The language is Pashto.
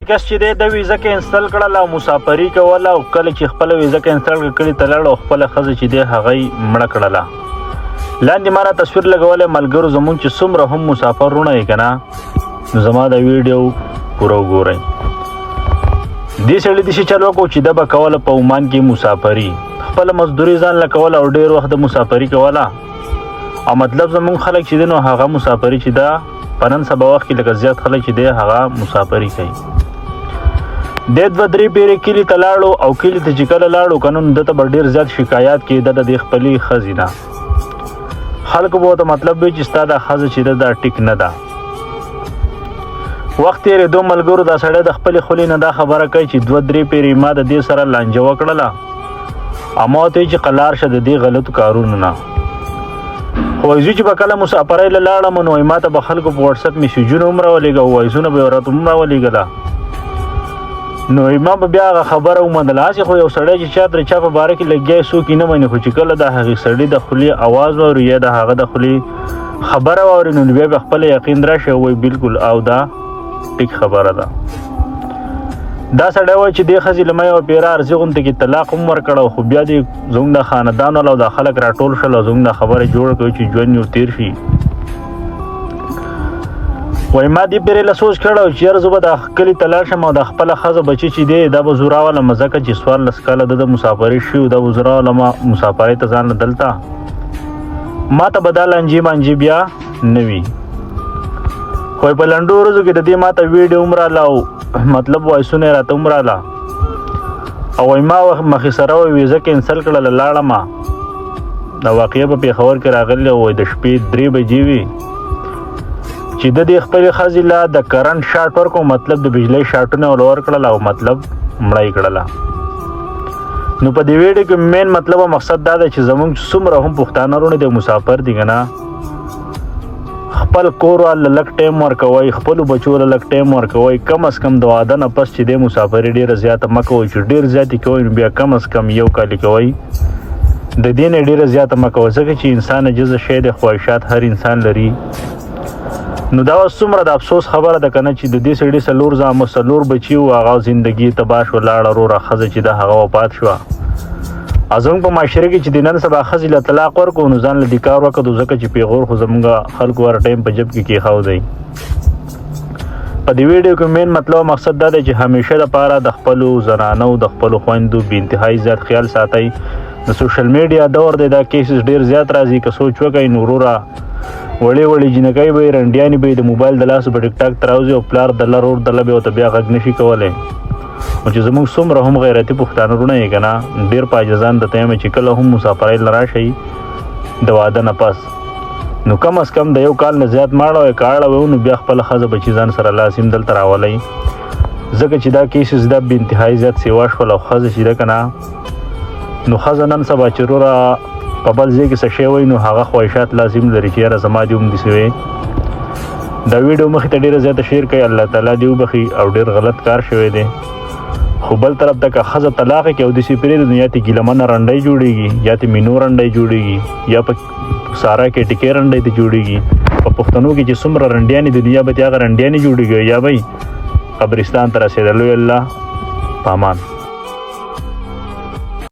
کس چې د ویزه کینسل کړل او مسافري کوله او کله چې خپل ویزه کینسل کړي تلل او خپل خزه چې دی هغه مړه کړله. لاندې ما تصویر لګولې ملګرو زمون چې څومره هم مسافرونه یې کنه نو زما د ویډیو پوره وګورئ. دې سړي داسې چل وکړو چې ده به کوله په عمان کې مسافري خپله مزدوري ځان له کوله او ډېر وخت د مسافري کوله او مطلب زمونږ خلک چې دی نو هغه مسافري چې ده په نن سبا وخت کې لکه زیات خلک چې دی هغه مسافري کوي. د 2-3 پیرې کلي ته لاړو او کلي ته چې کله لاړو که نو ده ته به ډېر زیات شکایات کېده د دې خپلې ښځې نه. خلکو به ورته مطلب وي چې ستا دا ښځه چې ده دا ټیک نه ده. وخت تېرېدو ملګرو دا سړی د خپلې خولې نه دا خبره کوي چې 2-3 پیرې ما د دې سره لانجه وکړله او ما ورته چې قلار شه د دې غلطو کارونو نه. خو وایي چې به کله مسافرۍ له لاړم نو ما ته به خلکو په وټساپ میسیجونه هم راولېږه او وایسونه به یې راته هم راولېږله نو ما به بیا هغه خبره ومنله. هسې خو یو سړی چې چا ترې چا په باره کې لګیا یې څوک یې نه مني خو چې کله د هغې سړي د خولې اواز واوري یا د هغه د خولې خبره واوري نو بیا به خپله یقین راشي او وایي بلکل او دا ټیک خبره ده. دا سړی وایي چې دې ښځې له ما یوه پیره عرضي غوندې کې طلاق هم ورکړی خو بیا دې زموږ د خاندان والا او دا خلک راټول شول او زموږ دا خبره جوړه کوي چې ژوند یو تېر شي. وایي ما دې پیرې له سوچ کړی چې یاره زه به د کلي ته لاړ شم او د خپله ښځه بچي چې دی دا به زه راولم ځکه چې 14 کاله ده د مسافري شوي دا به زه راولم مسافرۍ ته ځان له دلته ما ته به دا لانجې مانجې بیا نه وي. خو په لنډو ورځو کې د دې ما ته ویډیو هم راله او مطلب وایسونه یې راته هم راله او وایي ما مخې سره ویزه کینسل کړله لاړم. دا واقعه په پېښور کې راغلې وایي د شپې 3 بجې وي چې د دې خپلې ښځې له د کرنټ شاټ ورکړو مطلب د بجلۍ شاټونه ور ورکړل او مطلب مړه یې کړله. نو په دې ویډیو کې مین مطلب او مقصد دا دی چې زموږ څومره هم پښتانه وروڼه د مسافر دي که نه خپل کور والا لږ ټایم ورکوئ خپلو بچو له لږ ټایم ورکوئ کم از کم د واده نه پس چې دی مسافري ډېره زیاته مه کوئ چې ډېر زیاتې کوئ نو بیا کم از کم 1 کال کوئ د دې نه ډېره زیاته مه کوئ ځکه چې انسان عجزه شی دی خواهشات هر انسان لري. نو دا اوس څومره د افسوس خبره ده که نه چې د دې سړي 4 زامه 4 بچي وو هغه زندګي تباه شوه لاړه وروره ښځه چې ده هغه وفات شوه. زموږ په معاشره کې چې د نن سبا ښځې له طلاق ورکړو نو ځان له دې کار وکړو ځکه چې پیغور خو زموږ خلکو هر ټایم په جب کې کېښودی. په دې ویډیو کې مین مطلب مقصد دا دی چې همیشه دپاره د خپلو زنانو د خپلو خویندو بې انتهایي زیات خیال ساتئ. د سوشل میډیا دور دی دا کیسز ډېر زیات راځي که سوچ وکئ نو وروره وړې وړې جنکۍ به یې رنډیانې به یې د موبایل د لاسه په ټیک ټاک ته راوځي او پلار د لر ور دله به ورته بیا غږ نه شي کولی. او چې زموږ څومره هم غیرتي پښتانه وروڼه یې که نه ډېر په عاجزان درته یم چې کله هم مسافرۍ له راشئ د واده نه پس نو کم از کم د 1 کال نه زیات مه اړوئ که اړوئ نو بیا خپله ښځه بچي ځان سره لاسیم دلته راولئ ځکه چې دا کیسز دا بې انتهایي زیات سیوا شول او ښځه چې ده که نه نو ښځه نن سبا چې وروره په بل ځای کې څه شی وایي نو هغه خواهشات لازم لري چې یاره زما دې هم داسې وی. دا ویډیو مخې ته ډېره زیاته شیر کوي الله تعالی دې وبخي او ډېر غلط کار شوی دی. خو بل طرف ته که ښځه طلاق کړي او داسې پرېږدي نو یا ترې ګیلمنه رنډۍ جوړېږي یا ترې مینو رنډۍ جوړېږي یا په سارا کې ټیکې رنډۍ ته جوړېږي. په پښتنو کې چې څومره رنډیانې دي یا به ترې هغه رنډیانې جوړېږي یا به قبرستان ته رسېدلو. الله په امان.